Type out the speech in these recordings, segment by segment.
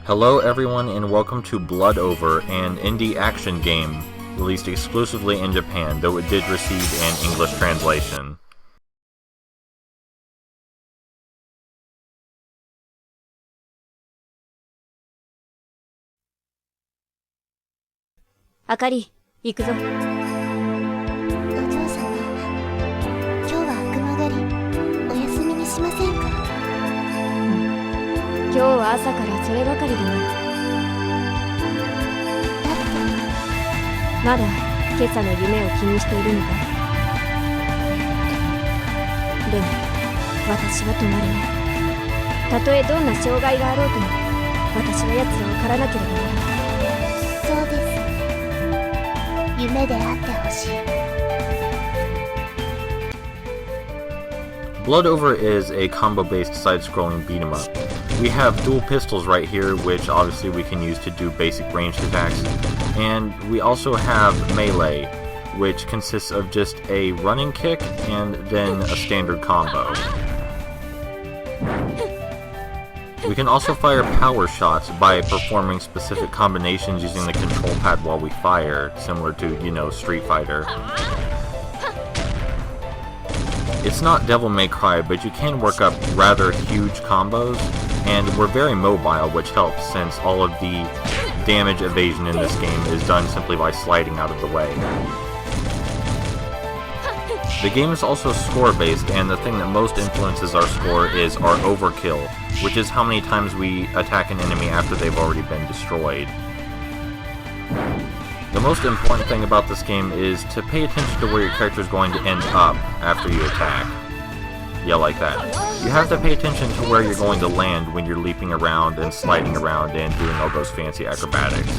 Hello everyone and welcome to Blood Over, an indie action game released exclusively in Japan, though it did receive an English translation. Akari, 行くぞ。お嬢様、今日は悪魔狩りお休みにしませんか？今日は朝からそればかりだな。だってまだ今朝の夢を気にしているのか？でも私は止まれない。たとえどんな障害があろうとも私は奴を狩らなければならない。そうです。夢であってほしい。Blood Over is a combo-based side-scrolling beat-em-up. We have dual pistols right here, which obviously we can use to do basic ranged attacks, and we also have melee, which consists of just a running kick and then a standard combo. We can also fire power shots by performing specific combinations using the control pad while we fire, similar to, Street Fighter. It's not Devil May Cry, but you can work up rather huge combos, and we're very mobile, which helps since all of the damage evasion in this game is done simply by sliding out of the way. The game is also score-based, and the thing that most influences our score is our overkill, which is how many times we attack an enemy after they've already been destroyed. The most important thing about this game is to pay attention to where your character is going to end up after you attack. Yeah, like that. You have to pay attention to where you're going to land when you're leaping around and sliding around and doing all those fancy acrobatics.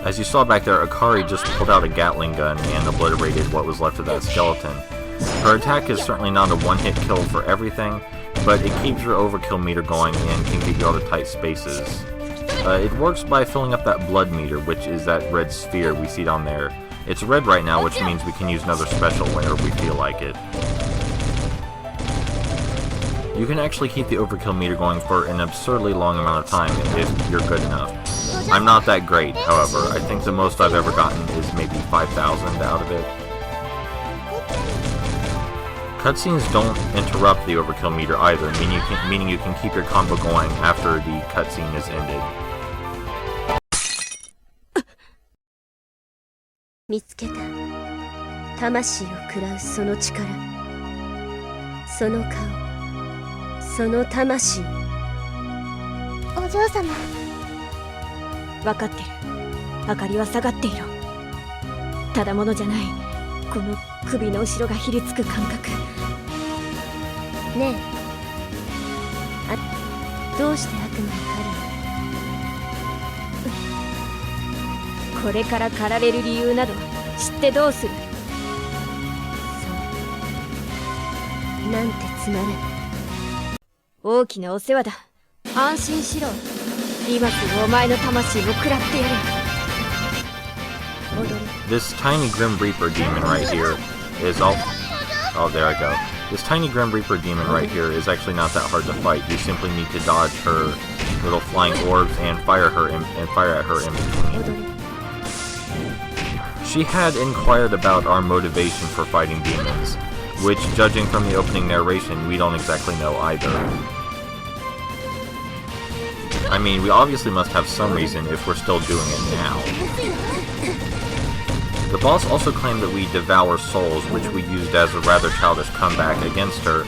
As you saw back there, Akari just pulled out a Gatling gun and obliterated what was left of that skeleton. Her attack is certainly not a one-hit kill for everything, but it keeps your overkill meter going and can get you out of tight spaces. It works by filling up that blood meter, which is that red sphere we see down there. It's red right now, which means we can use another special whenever we feel like it. You can actually keep the overkill meter going for an absurdly long amount of time if you're good enough. I'm not that great, however. I think the most I've ever gotten is maybe 5,000 out of it. Cutscenes don't interrupt the overkill meter either, meaning you can keep your combo going after the cutscene is ended. 見つけた。魂を食らうその力。その顔。その魂。お嬢様、分かってる。明かりは下がっていろ。ただものじゃない。この首の後ろがひりつく感覚。ねえ、どうして悪魔を狩るの？これから狩られる理由など知ってどうする？そうなんてつまらない。大きなお世話だ。安心しろ。今すぐお前の魂を食らってやる。This tiny Grim Reaper demon right here is oh, there I go. This tiny Grim Reaper demon right here is actually not that hard to fight. You simply need to dodge her little flying orbs and fire at her in between. She had inquired about our motivation for fighting demons, which, judging from the opening narration, we don't exactly know either. I mean, we obviously must have some reason if we're still doing it now. The boss also claimed that we devour souls, which we used as a rather childish comeback against her,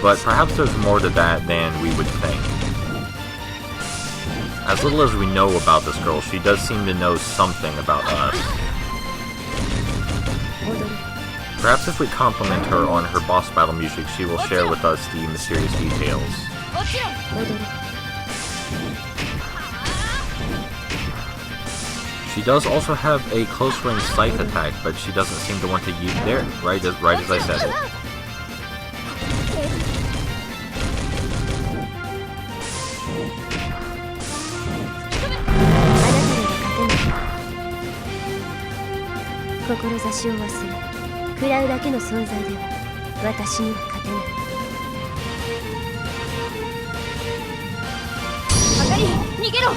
but perhaps there's more to that than we would think. As little as we know about this girl, she does seem to know something about us. Perhaps if we compliment her on her boss battle music, she will share with us the mysterious details. She does also have a close-range scythe attack, but she doesn't seem to want to use there, right as I said it.志を忘れ、食らうだけの存在では私には勝てない。かり逃げろ。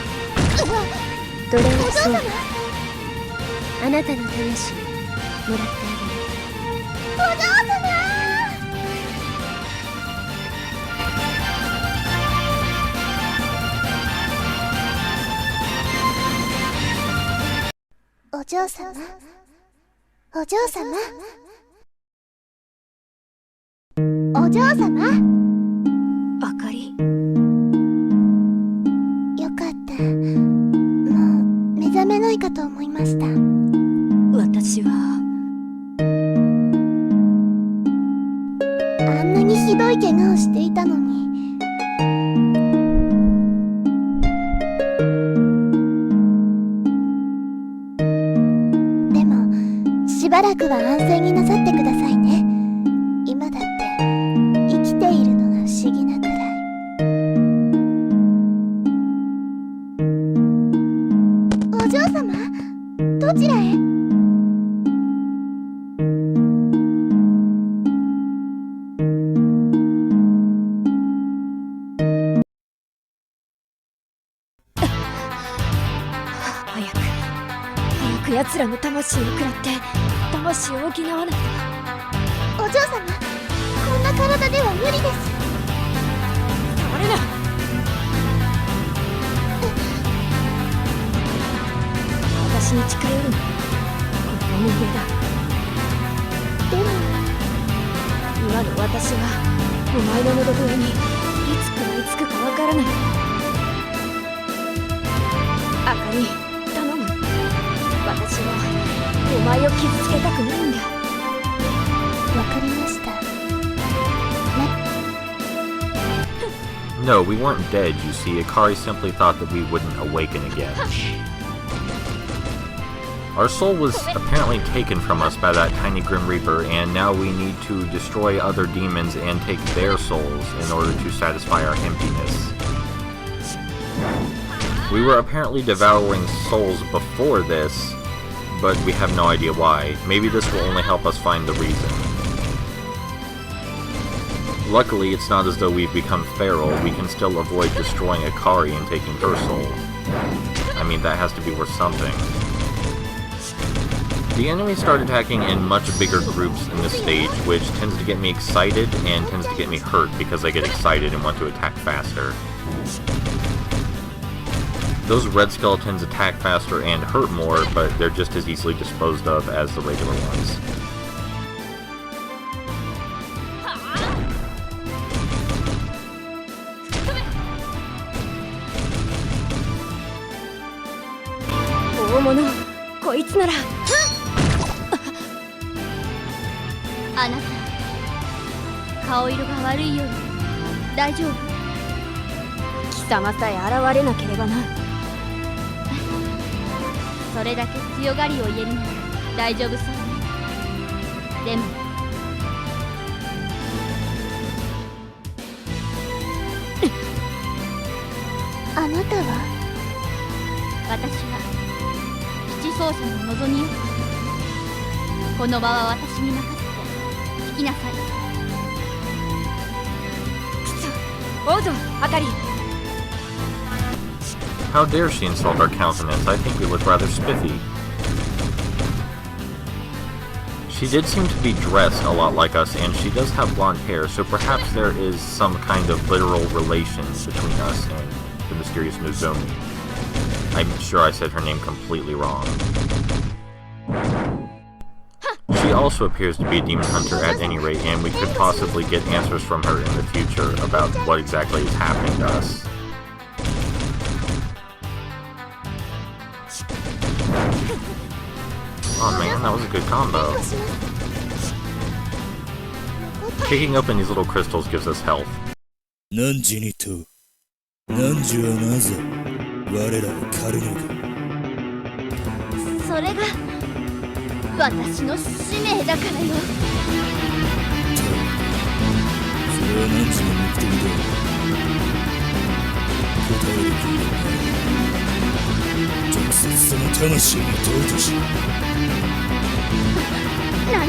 ドレおソー嬢様。あなたの魂もらってお嬢様。お嬢様、お嬢様、お嬢様。あかり。よかった。もう目覚めないかと思いました。私はあんなにひどい怪我をしていたのに。でもしばらくは安静になさってくださいね。今だって生きているのが不思議なくらい。お嬢様、どちらへ？早く奴らの魂を食らって魂を補わないと。お嬢様、こんな体では無理です。触れな。私に近寄るの。これは無礼だ。でも今の私はお前の喉笛にいつ食らいつくかわからない。あかり、頼む。私はお前を傷つけたくないんだ。わかりました。No, we weren't dead, you see. Akari simply thought that we wouldn't awaken again. Our soul was apparently taken from us by that tiny Grim Reaper, and now we need to destroy other demons and take their souls in order to satisfy our emptiness. We were apparently devouring souls before this, but we have no idea why. Maybe this will only help us find the reason. Luckily, it's not as though we've become feral. We can still avoid destroying Akari and taking her soul. I mean, that has to be worth something. The enemies start attacking in much bigger groups in this stage, which tends to get me excited and tends to get me hurt because I get excited and want to attack faster. Those red skeletons attack faster and hurt more, but they're just as easily disposed of as the regular ones. Oh, こいつなら。あなた、顔色が悪いように。大丈夫？貴様さえ現れなければな。それだけ強がりを言えるなら大丈夫そうね。でもあなたは？私は七奏者の望みよ。この場は私に任せて引きなさい。王女、あかり。How dare she insult our countenance? I think we look rather spiffy. She did seem to be dressed a lot like us, and she does have blonde hair, so perhaps there is some kind of literal relation between us and the mysterious Nozomi. I'm sure I said her name completely wrong. She also appears to be a demon hunter at any rate, and we could possibly get answers from her in the future about what exactly is happening to us. Oh man, that was a good combo. Kicking open these little crystals gives us health. 何時にと、何時はなぜ我らを狩るのか。それが私の使命だからよ。それは何時の目的だ。答える気がない。直接その魂に問うとし。何？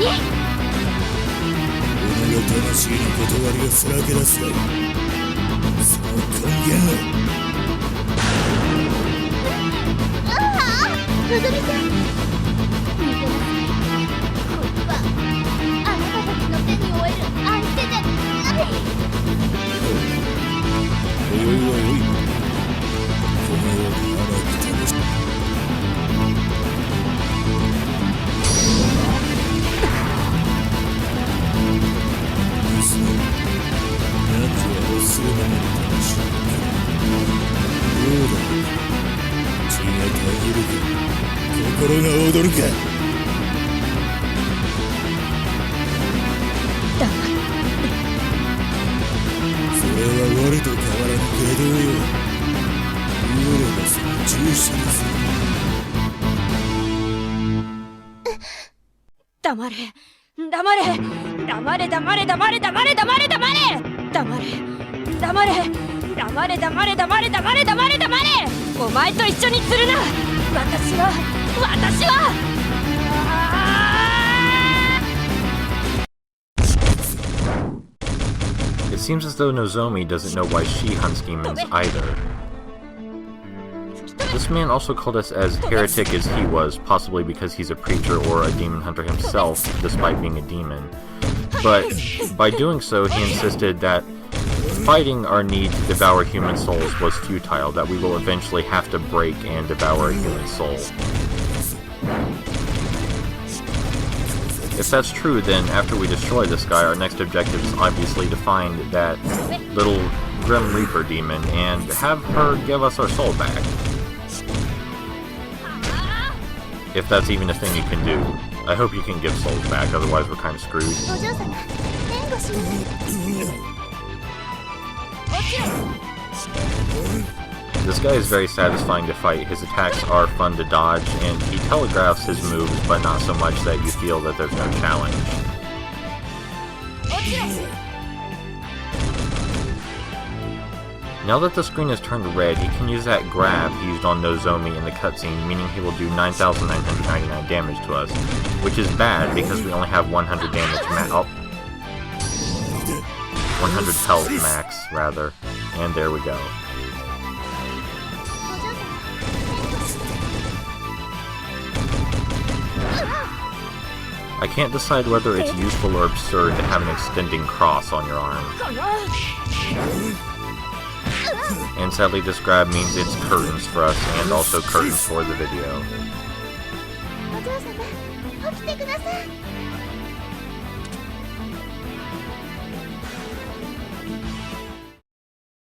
己が魂の断りをさらけ出すがいい。その根源はぐみさん。逃げなさい。こいつはあなたたちの手に負える相手じゃない。おいおいおいおい、この世に甘く楽し娘、なんとは忘れ物の楽しみか。どうだ、血がたぎるか、心が躍るか。それは我と変わらぬ外道よ。ユーレナスの従者です。黙れ黙れ黙れ黙れ黙れ黙れ黙れ黙れ黙れ黙れ黙れ黙れ黙れ黙れ黙れ黙れ。お前と一緒にするな。私はIt seems as though Nozomi doesn't know why she hunts demons either. This man also called us as heretic as he was, possibly because he's a preacher or a demon hunter himself, despite being a demon. But by doing so, he insisted that fighting our need to devour human souls was futile, that we will eventually have to break and devour a human soul. If that's true, then after we destroy this guy, our next objective is obviously to find that little Grim Reaper demon and have her give us our soul back. If that's even a thing you can do. I hope you can give souls back, otherwise we're kind of screwed. お嬢様、援護します。 This guy is very satisfying to fight. His attacks are fun to dodge, and he telegraphs his moves, but not so much that you feel that there's no challenge. Now that the screen is turned red, he can use that grab he used on Nozomi in the cutscene, meaning he will do 9,999 damage to us, which is bad because we only have 100 damage 100 health max, rather. And there we go. I can't decide whether it's useful or absurd to have an extending cross on your arm. And sadly this grab means it's curtains for us and also curtains for the video. お嬢様、起きてください。